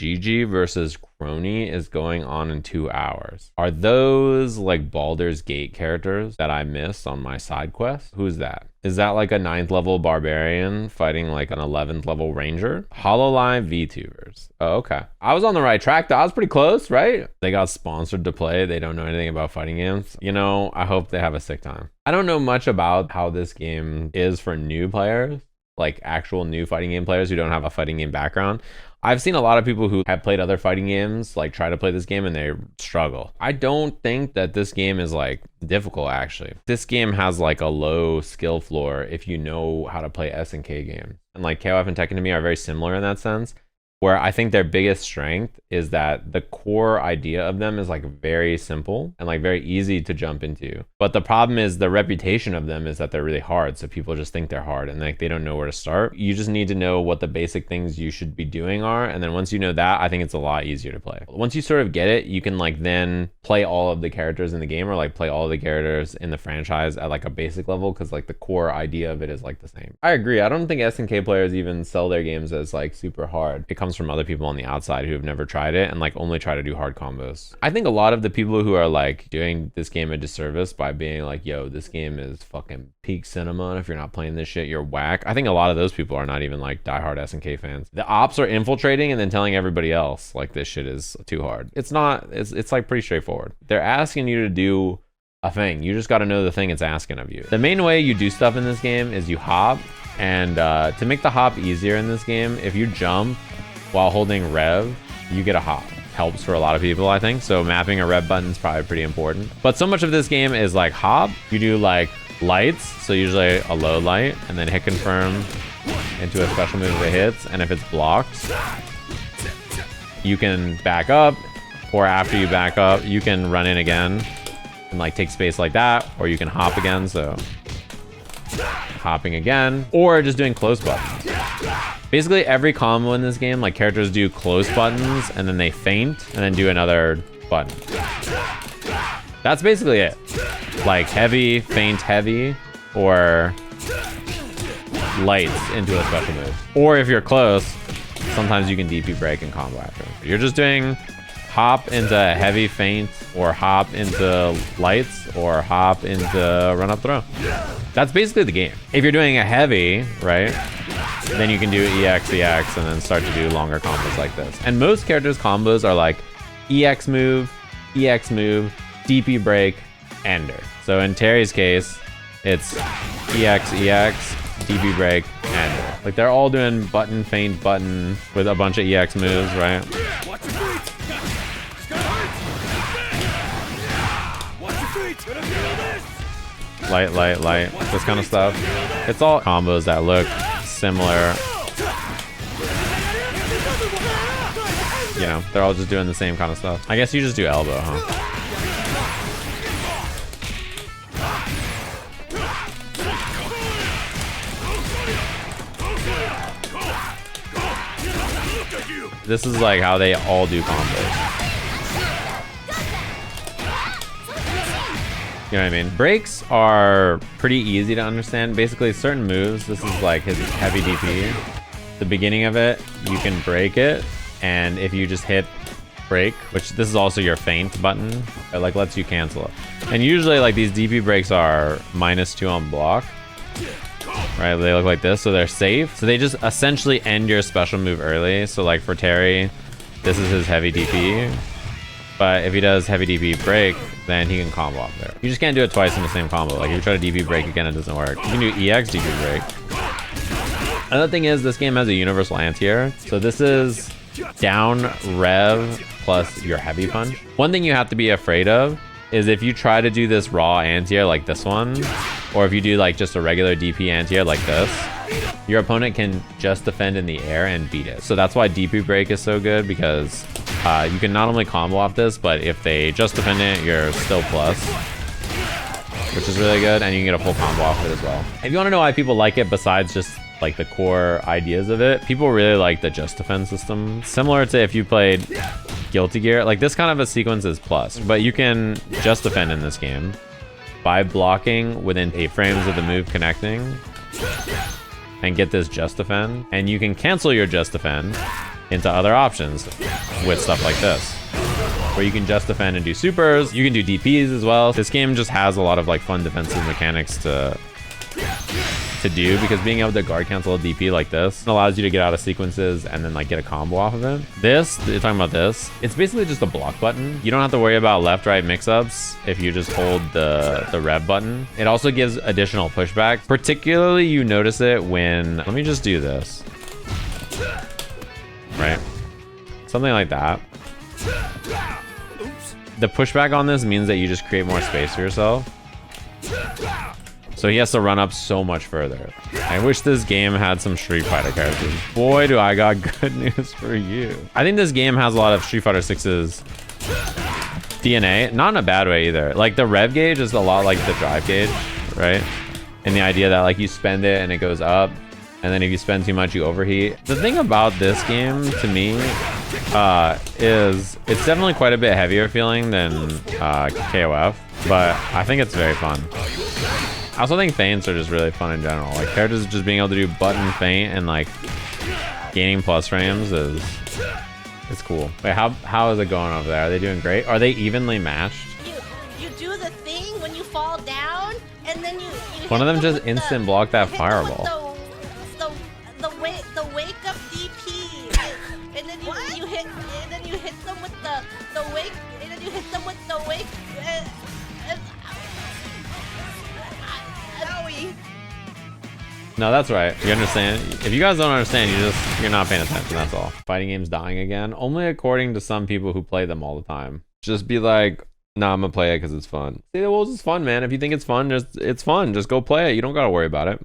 GG versus Crony is going on in 2 hours. Are those like Baldur's Gate characters that I missed on my side quest? Who's that? Is that like a 9th level barbarian fighting like an 11th level ranger? HoloLive VTubers. Oh, okay. I was on the right track though. I was pretty close, right? They got sponsored to play. They don't know anything about fighting games. You know, I hope they have a sick time. I don't know much about how this game is for new players, like actual new fighting game players who don't have a fighting game background. I've seen a lot of people who have played other fighting games like try to play this game and they struggle. I don't think that this game is like difficult actually. This game has like a low skill floor if you know how to play SNK games. And like KOF and Tekken to me are very similar in that sense, where I think their biggest strength is that the core idea of them is like very simple and like very easy to jump into. But the problem is the reputation of them is that they're really hard. So people just think they're hard and like they don't know where to start. You just need to know what the basic things you should be doing are. And then once you know that, I think it's a lot easier to play. Once you sort of get it, you can like then play all of the characters in the game or like play all of the characters in the franchise at like a basic level because like the core idea of it is like the same. I agree. I don't think SNK players even sell their games as like super hard. It comes from other people on the outside who have never tried it and like only try to do hard combos. I think a lot of the people who are like doing this game a disservice by being like, yo, this game is fucking peak cinema, and if you're not playing this shit, you're whack. I think a lot of those people are not even like diehard SNK fans. The ops are infiltrating and then telling everybody else like this shit is too hard. It's not, it's like pretty straightforward. They're asking you to do a thing. You just got to know the thing it's asking of you. The main way you do stuff in this game is you hop, and to make the hop easier in this game, if you jump while holding rev, you get a hop. Helps for a lot of people, I think. So mapping a rev button is probably pretty important. But so much of this game is like hop. You do like lights, so usually a low light, and then hit confirm into a special move if it hits. And if it's blocked, you can back up, or after you back up, you can run in again and like take space like that, or you can hop again. So hopping again, or just doing close buttons. Basically every combo in this game, like characters do close buttons and then they feint and then do another button. That's basically it. Like heavy, feint, heavy, or lights into a special move. Or if you're close, sometimes you can DP break and combo after. You're just doing hop into heavy feint, or hop into lights, or hop into run up throw. That's basically the game. If you're doing a heavy, right, then you can do EX, EX, and then start to do longer combos like this. And most characters' combos are like EX move, DP break, ender. So in Terry's case, it's EX, EX, DP break, ender. Like they're all doing button, feint, button with a bunch of EX moves, right? Light, light, light, this kind of stuff. It's all combos that look similar. You know, they're all just doing the same kind of stuff. I guess you just do elbow, huh? This is like how they all do combos. You know what I mean? Breaks are pretty easy to understand. Basically, certain moves, this is like his heavy DP. The beginning of it, you can break it, and if you just hit break, which this is also your feint button, it like lets you cancel it. And usually like these DP breaks are -2 on block, right? They look like this, so they're safe. So they just essentially end your special move early. So like for Terry, this is his heavy DP. But if he does heavy DP break, then he can combo off there. You just can't do it twice in the same combo. Like if you try to DP break again, it doesn't work. You can do EX DP break. Another thing is this game has a universal anti-air. So this is down rev plus your heavy punch. One thing you have to be afraid of is if you try to do this raw anti-air like this one, or if you do like just a regular DP anti-air like this, your opponent can just defend in the air and beat it. So that's why DP break is so good, because you can not only combo off this, but if they just defend it, you're still plus, which is really good, and you can get a full combo off it as well. If you want to know why people like it besides just like the core ideas of it, people really like the just defend system. Similar to if you played Guilty Gear, like this kind of a sequence is plus, but you can just defend in this game by blocking within 8 frames of the move connecting and get this just defend, and you can cancel your just defend into other options with stuff like this, where you can just defend and do supers. You can do DPs as well. This game just has a lot of like fun defensive mechanics to do, because being able to guard cancel a DP like this allows you to get out of sequences and then like get a combo off of it. This, you're talking about this, it's basically just a block button. You don't have to worry about left right mix-ups if you just hold the rev button. It also gives additional pushback. Particularly you notice it when, let me just do this, right? Something like that. The pushback on this means that you just create more space for yourself. So he has to run up so much further. I wish this game had some Street Fighter characters. Boy, do I got good news for you. I think this game has a lot of Street Fighter 6's DNA. Not in a bad way either. Like the rev gauge is a lot like the drive gauge, right? And the idea that like you spend it and it goes up, and then if you spend too much, you overheat. The thing about this game to me is it's definitely quite a bit heavier feeling than KOF, but I think it's very fun. I also think feints are just really fun in general. Like characters just being able to do button feint and like gaining plus frames is cool. Wait, how is it going over there? Are they doing great? Are they evenly matched? You do the thing when you fall down, and then you one of them just instant blocked that fireball. The wake up DP, and then you hit them with the wake, and then you hit them with the wake. No, that's right. You understand. If you guys don't understand, you're not paying attention. That's all. Fighting games dying again, only according to some people who play them all the time. Just be like, nah, I'm gonna play it because it's fun. See, well, it's fun, man. If you think it's fun, it's fun. Just go play it. You don't gotta worry about it.